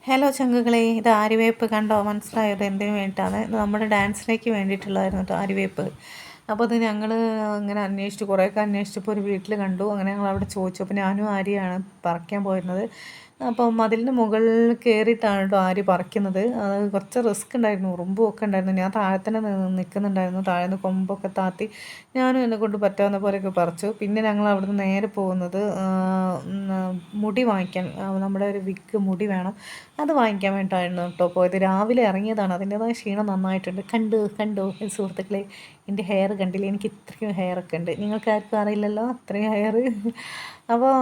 Hello ചങ്കുകളെ, ഇത് ആര്യവേപ്പ് കണ്ടോ? മനസ്സിലായത് എന്തിനു വേണ്ടിയിട്ടാണ്? ഇത് നമ്മുടെ ഡാൻസിലേക്ക് വേണ്ടിയിട്ടുള്ളതായിരുന്നു കേട്ടോ, ആര്യവേപ്പ്. അപ്പോൾ അത് ഞങ്ങൾ ഇങ്ങനെ അന്വേഷിച്ചു, കുറേയൊക്കെ അന്വേഷിച്ചപ്പോൾ ഒരു വീട്ടിൽ കണ്ടു. അങ്ങനെ ഞങ്ങൾ അവിടെ ചോദിച്ചു. അപ്പോൾ ഞാനും ആര്യയാണ് പറിക്കാൻ പോയിരുന്നത്. അപ്പോൾ മതിലിന് മുകളിൽ കയറിയിട്ടാണ് കേട്ടോ ആര്യ പറിക്കുന്നത്. അത് കുറച്ച് റിസ്ക് ഉണ്ടായിരുന്നു, ഉറുമ്പും ഒക്കെ ഉണ്ടായിരുന്നു. ഞാൻ താഴെ തന്നെ നിൽക്കുന്നുണ്ടായിരുന്നു. താഴെ നിന്ന് കൊമ്പൊക്കെ താത്തി ഞാനും എന്നെക്കൊണ്ട് പറ്റാവുന്ന പോലെയൊക്കെ പറിച്ചു. പിന്നെ ഞങ്ങൾ അവിടുന്ന് നേരെ പോകുന്നത് മുടി വാങ്ങിക്കാൻ, നമ്മുടെ ഒരു വിഗ് മുടി വേണം, അത് വാങ്ങിക്കാൻ വേണ്ടിയിട്ടായിരുന്നു കേട്ടോ പോയത്. രാവിലെ ഇറങ്ങിയതാണ്, അതിൻ്റേതായ ക്ഷീണം നന്നായിട്ടുണ്ട്. കണ്ടു സുഹൃത്തുക്കളെ, എൻ്റെ ഹെയർ കണ്ടില്ലേ? എനിക്ക് ഇത്രയും ഹെയറൊക്കെ ഉണ്ട്, നിങ്ങൾക്ക് ആർക്കും അറിയില്ലല്ലോ അത്രയും ഹെയർ. അപ്പോൾ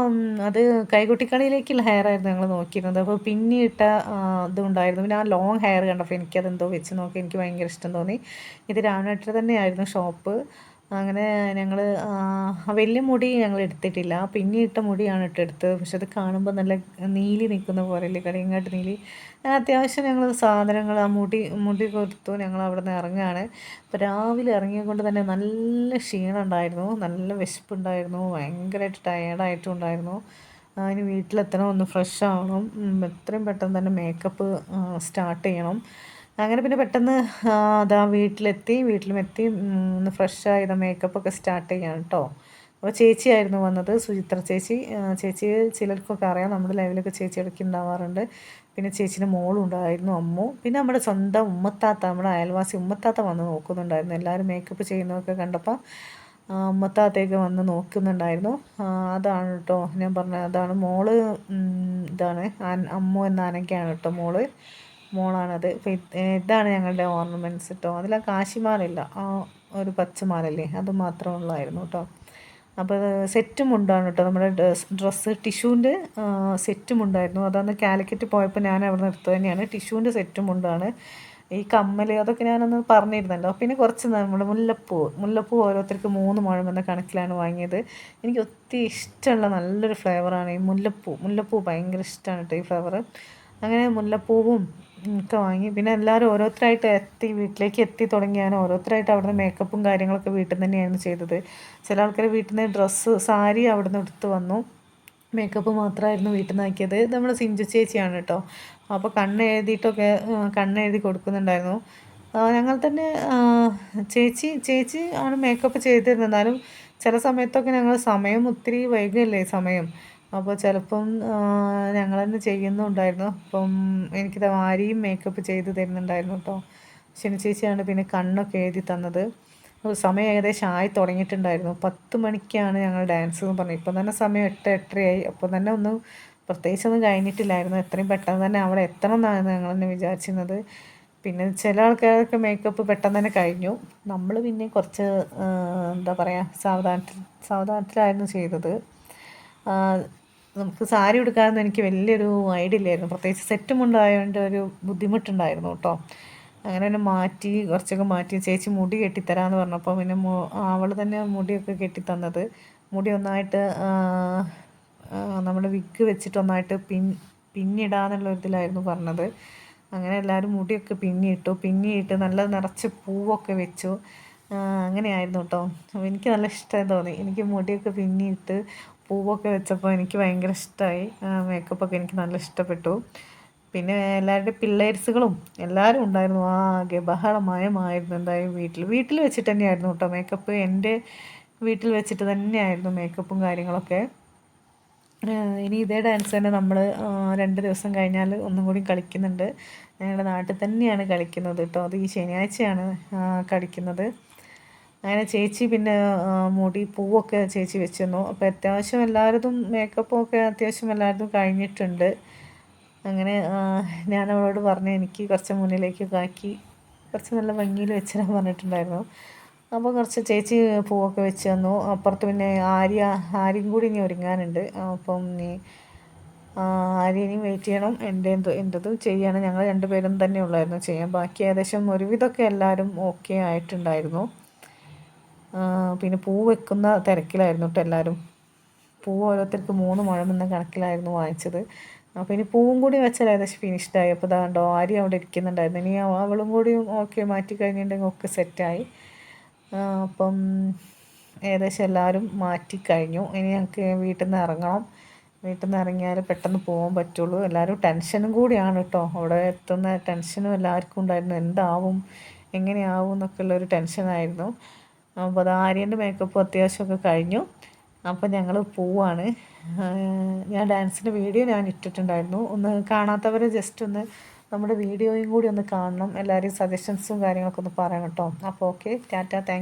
അത് കൈകുട്ടിക്കളിയിലേക്കുള്ള ഹെയർ ആയിരുന്നു ഞങ്ങൾ നോക്കിയിരുന്നത്. അപ്പോൾ പിന്നിട്ട ഇതുണ്ടായിരുന്നു. പിന്നെ ആ ലോങ് ഹെയർ കണ്ടപ്പോൾ എനിക്കതെന്തോ വെച്ച് നോക്കി, എനിക്ക് ഭയങ്കര ഇഷ്ടം തോന്നി. ഇത് രാമനാട്ടിൽ തന്നെയായിരുന്നു ഷോപ്പ്. അങ്ങനെ ഞങ്ങൾ വലിയ മുടി ഞങ്ങൾ എടുത്തിട്ടില്ല, പിന്നിയിട്ട മുടിയാണ് എടുത്തത്. പക്ഷെ അത് കാണുമ്പോൾ നല്ല നീലി നിൽക്കുന്ന പോലെയല്ലേ, കരിങ്ങാട്ട് നീലി. അത്യാവശ്യം ഞങ്ങൾ സാധനങ്ങൾ ആ മുടി കൊടുത്തു. ഞങ്ങൾ അവിടെ നിന്ന് ഇറങ്ങുകയാണ്. അപ്പോൾ രാവിലെ ഇറങ്ങിയത് കൊണ്ട് തന്നെ നല്ല ക്ഷീണം ഉണ്ടായിരുന്നു, നല്ല വിശപ്പുണ്ടായിരുന്നു, ഭയങ്കരമായിട്ട് ടയേർഡായിട്ടും ഉണ്ടായിരുന്നു. ഇനി വീട്ടിലെത്തണം, ഒന്ന് ഫ്രഷ് ആവണം, എത്രയും പെട്ടെന്ന് തന്നെ മേക്കപ്പ് സ്റ്റാർട്ട് ചെയ്യണം. അങ്ങനെ പിന്നെ പെട്ടെന്ന് അതാ വീട്ടിലുമെത്തി ഒന്ന് ഫ്രഷായി ഇതാ മേക്കപ്പൊക്കെ സ്റ്റാർട്ട് ചെയ്യാണ് കേട്ടോ. അപ്പോൾ ചേച്ചിയായിരുന്നു വന്നത്, സുചിത്ര ചേച്ചി. ചേച്ചി ചിലർക്കൊക്കെ അറിയാം, നമ്മുടെ ലൈവിലൊക്കെ ചേച്ചി ഇടയ്ക്ക് ഉണ്ടാവാറുണ്ട്. പിന്നെ ചേച്ചീൻ്റെ മോളും ഉണ്ടായിരുന്നു, അമ്മു. പിന്നെ നമ്മുടെ സ്വന്തം ഉമ്മത്താത്ത, നമ്മുടെ അയൽവാസി ഉമ്മത്താത്ത വന്ന് നോക്കുന്നുണ്ടായിരുന്നു. എല്ലാവരും മേക്കപ്പ് ചെയ്യുന്നതൊക്കെ കണ്ടപ്പോൾ ഉമ്മത്താത്തയൊക്കെ വന്ന് നോക്കുന്നുണ്ടായിരുന്നു. അതാണ് കേട്ടോ ഞാൻ പറഞ്ഞത്, അതാണ് മോള്. ഇതാണ് അമ്മു എന്ന അനക്കയാണ് കേട്ടോ മോളാണത്. ഇതാണ് ഞങ്ങളുടെ ഓർണമെൻറ്റ്സ് കേട്ടോ. അതിൽ ആ കാശിമാലയില്ല, ആ ഒരു പച്ചമാലല്ലേ, അത് മാത്രമേ ഉള്ളായിരുന്നു കേട്ടോ. അപ്പോൾ സെറ്റും ഉണ്ടാണ് കേട്ടോ, നമ്മുടെ ഡ്രസ്സ് ടിഷ്യൂവിൻ്റെ സെറ്റും ഉണ്ടായിരുന്നു. അതൊന്ന് കാലിക്കറ്റ് പോയപ്പോൾ ഞാൻ അവിടെ നിന്ന് എടുത്തത് തന്നെയാണ്. ടിഷ്യൂവിൻ്റെ സെറ്റും ഉണ്ടാണ്. ഈ കമ്മൽ അതൊക്കെ ഞാനൊന്ന് പറഞ്ഞിരുന്നല്ലോ. പിന്നെ കുറച്ച് നമ്മുടെ മുല്ലപ്പൂ ഓരോരുത്തർക്ക് 3 മുഴം എന്ന കണക്കിലാണ് വാങ്ങിയത്. എനിക്ക് ഒത്തിരി ഇഷ്ടമുള്ള നല്ലൊരു ഫ്ലേവറാണ് ഈ മുല്ലപ്പൂ ഭയങ്കര ഇഷ്ടമാണ് കേട്ടോ ഈ ഫ്ലേവർ. അങ്ങനെ മുല്ലപ്പൂവും ഒക്കെ വാങ്ങി. പിന്നെ എല്ലാവരും ഓരോരുത്തരായിട്ട് വീട്ടിലേക്ക് എത്തി തുടങ്ങിയാണ്. ഓരോരുത്തരായിട്ട് അവിടുന്ന് മേക്കപ്പും കാര്യങ്ങളൊക്കെ വീട്ടിൽ നിന്ന് തന്നെയാണ് ചെയ്തത്. ചില ആൾക്കാർ വീട്ടിൽ നിന്ന് സാരി അവിടുന്ന് എടുത്ത് വന്നു, മേക്കപ്പ് മാത്രമായിരുന്നു വീട്ടിൽ നിന്ന് ആക്കിയത്. ഇത് നമ്മുടെ സിഞ്ചു ചേച്ചിയാണ് കേട്ടോ. അപ്പോൾ കണ്ണെഴുതി കൊടുക്കുന്നുണ്ടായിരുന്നു. ഞങ്ങൾ തന്നെ ചേച്ചി ആണ് മേക്കപ്പ് ചെയ്തിരുന്നത്. എന്നാലും ചില സമയത്തൊക്കെ ഞങ്ങൾ സമയം ഒത്തിരി വൈകില്ലേ സമയം, അപ്പോൾ ചിലപ്പം ഞങ്ങൾ തന്നെ ചെയ്യുന്നുണ്ടായിരുന്നു. അപ്പം എനിക്കിത് ആരെയും മേക്കപ്പ് ചെയ്ത് തരുന്നുണ്ടായിരുന്നു കേട്ടോ. ശനി ചേച്ചിയാണ് പിന്നെ കണ്ണൊക്കെ എഴുതി തന്നത്. സമയം ഏകദേശം ആയി തുടങ്ങിയിട്ടുണ്ടായിരുന്നു. 10 മണിക്കാണ് ഞങ്ങൾ ഡാൻസ് എന്ന് പറഞ്ഞു. ഇപ്പം തന്നെ സമയം 8:30 അപ്പം തന്നെ പ്രത്യേകിച്ചൊന്നും കഴിഞ്ഞിട്ടില്ലായിരുന്നു. എത്രയും പെട്ടെന്ന് തന്നെ അവിടെ എത്തണം എന്നാണ് ഞങ്ങൾ തന്നെ വിചാരിച്ചിരുന്നത്. പിന്നെ ചില ആൾക്കാരൊക്കെ മേക്കപ്പ് പെട്ടെന്ന് തന്നെ കഴിഞ്ഞു. നമ്മൾ പിന്നെ കുറച്ച് എന്താ പറയുക, സാവധാനത്തിലായിരുന്നു ചെയ്തത്. നമുക്ക് സാരി ഉടുക്കാനൊന്നും എനിക്ക് വലിയൊരു ഐഡിയ ഇല്ലായിരുന്നു, പ്രത്യേകിച്ച് സെറ്റും ഉണ്ടായതുകൊണ്ട് ഒരു ബുദ്ധിമുട്ടുണ്ടായിരുന്നു കേട്ടോ. അങ്ങനെ തന്നെ കുറച്ചൊക്കെ മാറ്റി ചേച്ചി മുടി കെട്ടിത്തരാമെന്ന് പറഞ്ഞപ്പോൾ പിന്നെ അവൾ തന്നെ മുടിയൊക്കെ കെട്ടിത്തന്നത്. മുടി ഒന്നായിട്ട് നമ്മുടെ വിഗ് വെച്ചിട്ട് ഒന്നായിട്ട് പിന്നിടാന്നുള്ള ഇതിലായിരുന്നു പറഞ്ഞത്. അങ്ങനെ എല്ലാവരും മുടിയൊക്കെ പിന്നിയിട്ട് നല്ല നിറച്ച് പൂവൊക്കെ വെച്ചു. അങ്ങനെയായിരുന്നു കേട്ടോ. അപ്പോൾ എനിക്ക് നല്ല ഇഷ്ടമായി തോന്നി. എനിക്ക് മുടിയൊക്കെ പിന്നിയിട്ട് പൂവൊക്കെ വെച്ചപ്പോൾ എനിക്ക് ഭയങ്കര ഇഷ്ടമായി. മേക്കപ്പൊക്കെ എനിക്ക് നല്ല ഇഷ്ടപ്പെട്ടു. പിന്നെ എല്ലാവരുടെയും പിള്ളേഴ്സുകളും എല്ലാവരും ഉണ്ടായിരുന്നു. ആകെ ബഹളമയമായിരുന്നു. എന്തായാലും വീട്ടിൽ വെച്ചിട്ട് തന്നെയായിരുന്നു കേട്ടോ മേക്കപ്പ്. എൻ്റെ വീട്ടിൽ വെച്ചിട്ട് തന്നെയായിരുന്നു മേക്കപ്പും കാര്യങ്ങളൊക്കെ. ഇനി ഇതേ ഡാൻസ് തന്നെ നമ്മൾ 2 ദിവസം കഴിഞ്ഞാൽ ഒന്നും കൂടി കളിക്കുന്നുണ്ട്. ഞങ്ങളുടെ നാട്ടിൽ തന്നെയാണ് കളിക്കുന്നത് കേട്ടോ. അത് ഈ ശനിയാഴ്ചയാണ് കളിക്കുന്നത്. അങ്ങനെ ചേച്ചി പിന്നെ പൂവൊക്കെ ചേച്ചി വെച്ച് തന്നു. അപ്പോൾ അത്യാവശ്യം എല്ലാവരതും മേക്കപ്പും ഒക്കെ അത്യാവശ്യം എല്ലാവരതും കഴിഞ്ഞിട്ടുണ്ട്. അങ്ങനെ ഞാൻ അവളോട് പറഞ്ഞു എനിക്ക് കുറച്ച് മുന്നിലേക്കൊക്കെ ആക്കി കുറച്ച് നല്ല ഭംഗിയിൽ വെച്ചിടാൻ പറഞ്ഞിട്ടുണ്ടായിരുന്നു. അപ്പോൾ കുറച്ച് ചേച്ചി പൂവൊക്കെ വെച്ച് തന്നു. അപ്പുറത്ത് പിന്നെ ആര്യയും കൂടി ഇനി ഒരുങ്ങാനുണ്ട്. അപ്പം ആര്യനെയും വെയിറ്റ് ചെയ്യണം. എൻ്റെതും ചെയ്യണം. ഞങ്ങൾ 2 പേരും തന്നെ ഉള്ളായിരുന്നു ചെയ്യാൻ. ബാക്കി ഏകദേശം ഒരുവിധമൊക്കെ എല്ലാവരും ഓക്കെ ആയിട്ടുണ്ടായിരുന്നു. പിന്നെ പൂ വെക്കുന്ന തിരക്കിലായിരുന്നു കേട്ടോ എല്ലാവരും. പൂവ് ഓരോരുത്തർക്ക് 3 മുഴം എന്ന കണക്കിലായിരുന്നു വാങ്ങിച്ചത്. അപ്പോൾ ഇനി പൂവും കൂടി വെച്ചാൽ ഏകദേശം ഫിനിഷ്ഡായി. അപ്പോൾ ഇതാണ്ടോ ആര്യം അവിടെ ഇരിക്കുന്നുണ്ടായിരുന്നു. ഇനി അവളും കൂടി ഓക്കെ മാറ്റി കഴിഞ്ഞിട്ടുണ്ടെങ്കിൽ ഒക്കെ സെറ്റായി. അപ്പം ഏകദേശം എല്ലാവരും മാറ്റി കഴിഞ്ഞു. ഇനി ഞങ്ങൾക്ക് വീട്ടിൽ നിന്ന് ഇറങ്ങണം. വീട്ടിൽ നിന്ന് ഇറങ്ങിയാൽ പെട്ടെന്ന് പോകാൻ പറ്റുള്ളൂ. എല്ലാവരും ടെൻഷനും കൂടിയാണ് കേട്ടോ. അവിടെ എത്തുന്ന ടെൻഷനും എല്ലാവർക്കും ഉണ്ടായിരുന്നു. എന്താവും എങ്ങനെയാവും എന്നൊക്കെ ഉള്ളൊരു ടെൻഷനായിരുന്നു. അപ്പോൾ അത് ആര്യൻ്റെ മേക്കപ്പ് അത്യാവശ്യമൊക്കെ കഴിഞ്ഞു. അപ്പോൾ ഞങ്ങൾ പോവാണ്. ഞാൻ ഡാൻസിൻ്റെ വീഡിയോ ഞാൻ ഇട്ടിട്ടുണ്ടായിരുന്നു. ഒന്ന് കാണാത്തവർ ജസ്റ്റ് ഒന്ന് നമ്മുടെ വീഡിയോയും കൂടി ഒന്ന് കാണണം. എല്ലാവരെയും സജഷൻസും കാര്യങ്ങളൊക്കെ ഒന്ന് പറയണം കേട്ടോ. അപ്പോൾ ഓക്കെ, ടാറ്റ, താങ്ക്